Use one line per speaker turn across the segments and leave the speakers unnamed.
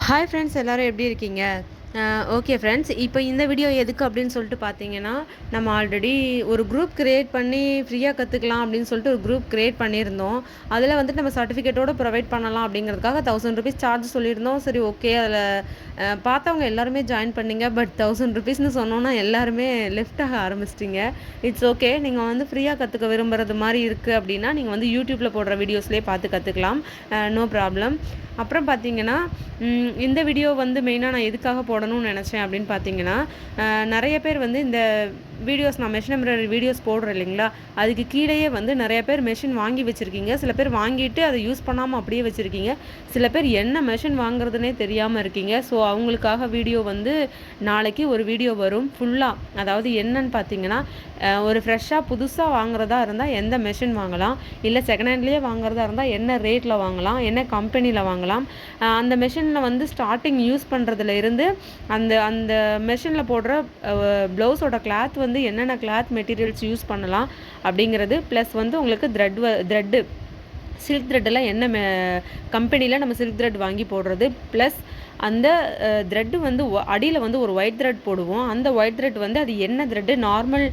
Hi friends, எல்லோரும் எப்படி இருக்கீங்க? ஓகே ஃப்ரெண்ட்ஸ், இப்போ இந்த வீடியோ எதுக்கு அப்படின்னு சொல்லிட்டு பார்த்தீங்கன்னா, நம்ம ஆல்ரெடி ஒரு குரூப் கிரியேட் பண்ணி ஃப்ரீயாக கற்றுக்கலாம் அப்படின்னு சொல்லிட்டு ஒரு குரூப் கிரியேட் பண்ணியிருந்தோம். அதில் வந்துட்டு நம்ம சர்டிஃபிகேட்டோட ப்ரொவைட் பண்ணலாம் அப்படிங்கிறதுக்காக ₹1000 சார்ஜ் சொல்லியிருந்தோம். சரி, ஓகே. அதில் பார்த்தவங்க எல்லாருமே ஜாயின் பண்ணீங்க. பட் ₹1000ன்னு சொன்னோன்னா எல்லாருமே லெஃப்ட் ஆக ஆரம்பிச்சிட்டிங்க. It's okay. நீங்கள் வந்து ஃப்ரீயாக கற்றுக்க விரும்புறது மாதிரி இருக்குது அப்படின்னா, நீங்கள் வந்து யூடியூப்பில் போடுற வீடியோஸ்லேயே பார்த்து கற்றுக்கலாம். No problem. அப்புறம் பார்த்தீங்கன்னா, இந்த வீடியோ வந்து மெயினாக நான் எதுக்காக போடணும்னு நினச்சேன் அப்படின்னு பார்த்தீங்கன்னா, நிறைய பேர் வந்து இந்த வீடியோஸ் நான் மெஷின் எம்ப்ராய்டரி வீடியோஸ் போடுறேன் இல்லைங்களா, அதுக்கு கீழேயே வந்து நிறைய பேர் மெஷின் வாங்கி வச்சுருக்கீங்க. சில பேர் வாங்கிட்டு அதை யூஸ் பண்ணாமல் அப்படியே வச்சுருக்கீங்க. சில பேர் என்ன மெஷின் வாங்குறதுனே தெரியாமல் இருக்கீங்க. ஸோ அவங்களுக்காக வீடியோ வந்து நாளைக்கு ஒரு வீடியோ வரும் ஃபுல்லாக. அதாவது என்னன்னு பார்த்தீங்கன்னா, ஒரு ஃப்ரெஷ்ஷாக புதுசாக வாங்குறதா இருந்தால் எந்த மெஷின் வாங்கலாம், இல்லை செகண்ட் ஹேண்ட்லேயே வாங்குறதா இருந்தால் என்ன ரேட்டில் வாங்கலாம், என்ன கம்பெனியில் வாங்கலாம், அந்த மெஷினில் வந்து ஸ்டார்டிங் யூஸ் பண்ணுறதுல இருந்து அந்த அந்த மெஷினில் போடுற ப்ளவுஸோட கிளாத் வந்து என்னென்ன கிளாத் மெட்டீரியல்ஸ் யூஸ் பண்ணலாம் அப்படிங்கிறது, ப்ளஸ் வந்து உங்களுக்கு த்ரெட்டு சில்க் த்ரெட்டெல்லாம் என்ன கம்பெனியில் நம்ம சில்க் த்ரெட் வாங்கி போடுறது, ப்ளஸ் அந்த த்ரெட்டு வந்து அடியில் வந்து ஒரு ஒயிட் த்ரெட் போடுவோம். அந்த ஒயிட் த்ரெட் வந்து அது என்ன த்ரெட்டு, நார்மல்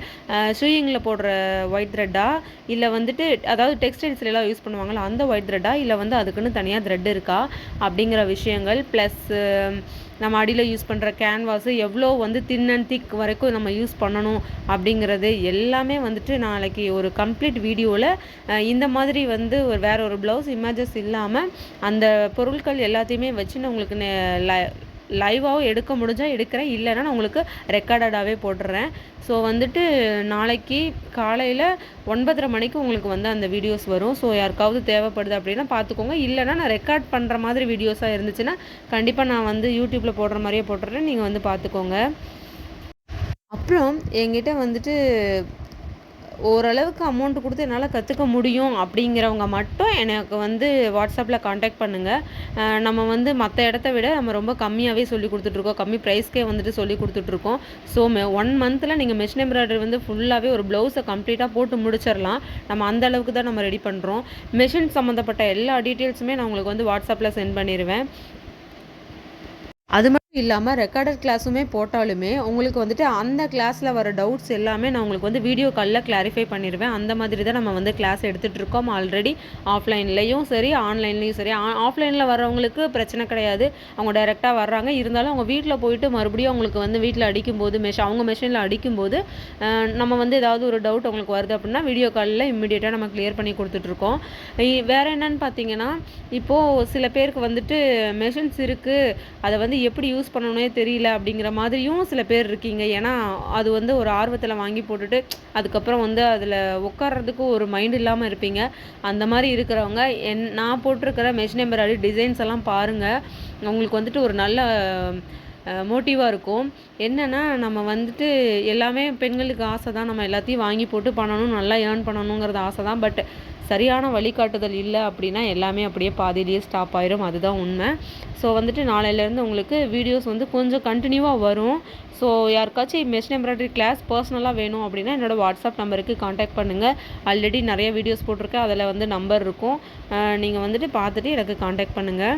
ஷூயிங்கில் போடுற ஒயிட் த்ரெட்டா, இல்லை வந்துட்டு அதாவது டெக்ஸ்டைல்ஸ்லாம் யூஸ் பண்ணுவாங்கள்ல அந்த ஒயிட் த்ரெட்டா, இல்லை வந்து அதுக்குன்னு தனியாக த்ரெட் இருக்கா அப்படிங்கிற விஷயங்கள், ப்ளஸ் நம்ம அடியில் யூஸ் பண்ணுற கேன்வாஸு எவ்வளோ வந்து தின் அண்ட் திக் வரைக்கும் நம்ம யூஸ் பண்ணணும் அப்படிங்கிறது எல்லாமே வந்துட்டு நாளைக்கு ஒரு கம்ப்ளீட் வீடியோவில் இந்த மாதிரி வந்து வேற ஒரு ப்ளவுஸ் இமேஜஸ் இல்லாமல் அந்த பொருட்கள் எல்லாத்தையுமே வச்சு நான் உங்களுக்கு லைவாகவும் எடுக்க முடிஞ்சால் எடுக்கிறேன், இல்லைன்னா நான் உங்களுக்கு ரெக்கார்டடாகவே போட்டுடுறேன். ஸோ வந்துட்டு நாளைக்கு காலையில் 9:30 மணிக்கு உங்களுக்கு வந்து அந்த வீடியோஸ் வரும். ஸோ யாருக்காவது தேவைப்படுது அப்படின்னா பார்த்துக்கோங்க. இல்லைனா நான் ரெக்கார்ட் பண்ணுற மாதிரி வீடியோஸாக இருந்துச்சுன்னா கண்டிப்பாக நான் வந்து யூடியூப்பில் போடுற மாதிரியே போட்டுறேன், நீங்கள் வந்து பார்த்துக்கோங்க. அப்புறம் என்கிட்ட வந்துட்டு ஓரளவுக்கு அமௌண்ட் கொடுத்து என்னால் கற்றுக்க முடியும் அப்படிங்கிறவங்க மட்டும் எனக்கு வந்து வாட்ஸ்அப்பில் காண்டாக்ட் பண்ணுங்கள். நம்ம வந்து மற்ற இடத்த விட நம்ம ரொம்ப கம்மியாகவே சொல்லி கொடுத்துட்ருக்கோம், கம்மி ப்ரைஸ்க்கே வந்துட்டு சொல்லி கொடுத்துட்ருக்கோம். ஸோ 1 மந்தில் நீங்கள் மெஷின் எம்ப்ராய்டரி வந்து ஃபுல்லாகவே ஒரு ப்ளவுஸை கம்ப்ளீட்டாக போட்டு முடிச்சிடலாம். நம்ம அந்த அளவுக்கு தான் நம்ம ரெடி பண்ணுறோம். மெஷின் சம்மந்தப்பட்ட எல்லா டீட்டெயில்ஸுமே நான் உங்களுக்கு வந்து வாட்ஸ்அப்பில் சென்ட் பண்ணிடுவேன். அது மட்டும் இல்லாமல் ரெக்கார்டட் கிளாஸுமே போட்டாலுமே உங்களுக்கு வந்துட்டு அந்த கிளாஸில் வர டவுட்ஸ் எல்லாமே நான் உங்களுக்கு வந்து வீடியோ காலில் கிளாரிஃபை பண்ணிடுவேன். அந்த மாதிரி தான் நம்ம வந்து கிளாஸ் எடுத்துகிட்ருக்கோம் ஆல்ரெடி. ஆஃப்லைன்லேயும் சரி, ஆன்லைன்லேயும் சரி. ஆஃப்லைனில் வரவங்களுக்கு பிரச்சனை கிடையாது, அவங்க டைரெக்டாக வர்றாங்க. இருந்தாலும் அவங்க வீட்டில் போயிட்டு மறுபடியும் அவங்களுக்கு வந்து வீட்டில் அடிக்கும்போது அவங்க மெஷினில் அடிக்கும்போது நம்ம வந்து ஏதாவது ஒரு டவுட் அவங்களுக்கு வருது அப்படின்னா வீடியோ காலில் இம்மிடியேட்டாக நம்ம கிளியர் பண்ணி கொடுத்துட்ருக்கோம். வேறு என்னென்னு பார்த்தீங்கன்னா, இப்போது சில பேருக்கு வந்துட்டு மெஷின்ஸ் இருக்குது, அதை வந்து எப்படி யூஸ் பண்ணணும்னே தெரியல அப்படிங்கிற மாதிரியும் சில பேர் இருக்கீங்க. ஏன்னா அது வந்து ஒரு ஆர்வத்தில் வாங்கி போட்டுட்டு அதுக்கப்புறம் வந்து அதில் உட்கார்றதுக்கு ஒரு மைண்ட் இல்லாமல் இருப்பீங்க. அந்த மாதிரி இருக்கிறவங்க நான் போட்டிருக்கிற மெஷின் எம்ப்ராய்டரி டிசைன்ஸ் எல்லாம் பாருங்கள். உங்களுக்கு வந்துட்டு ஒரு நல்ல மோட்டிவாக இருக்கும். என்னென்னா, நம்ம வந்துட்டு எல்லாமே பெண்களுக்கு ஆசை தான், நம்ம எல்லாத்தையும் வாங்கி போட்டு பண்ணணும், நல்லா ஏர்ன் பண்ணணுங்கிறது ஆசை தான். பட் சரியான வழிகாட்டுதல் இல்லை அப்படின்னா எல்லாமே அப்படியே பாதியிலேயே ஸ்டாப் ஆயிரும். அதுதான் உண்மை. ஸோ வந்துட்டு நாளையிலேருந்து உங்களுக்கு வீடியோஸ் வந்து கொஞ்சம் கண்டினியூவாக வரும். ஸோ யாருக்காச்சும் மெஷின் எம்ப்ராய்டரி கிளாஸ் பர்சனலாக வேணும் அப்படின்னா என்னோடய வாட்ஸ்அப் நம்பருக்கு காண்டாக்ட் பண்ணுங்கள். ஆல்ரெடி நிறைய வீடியோஸ் போட்டிருக்கேன், அதில் வந்து நம்பர் இருக்கும். நீங்கள் வந்துட்டு பார்த்துட்டு எனக்கு காண்டாக்ட் பண்ணுங்கள்.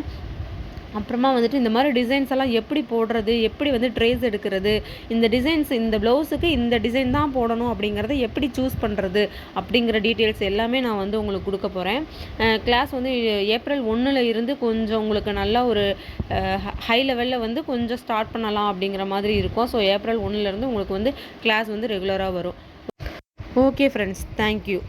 அப்புறமா வந்துட்டு இந்த மாதிரி டிசைன்ஸ் எல்லாம் எப்படி போடுறது, எப்படி வந்து ட்ரேஸ் எடுக்கிறது, இந்த டிசைன்ஸ் இந்த ப்ளவுஸுக்கு இந்த டிசைன் தான் போடணும் அப்படிங்கிறத எப்படி சூஸ் பண்ணுறது அப்படிங்கிற டீட்டெயில்ஸ் எல்லாமே நான் வந்து உங்களுக்கு கொடுக்க போகிறேன். கிளாஸ் வந்து ஏப்ரல் 1 இருந்து கொஞ்சம் உங்களுக்கு நல்லா ஒரு ஹை லெவலில் வந்து கொஞ்சம் ஸ்டார்ட் பண்ணலாம் அப்படிங்கிற மாதிரி இருக்கும். ஸோ ஏப்ரல் 1 உங்களுக்கு வந்து கிளாஸ் வந்து ரெகுலராக வரும். Okay friends, thank you.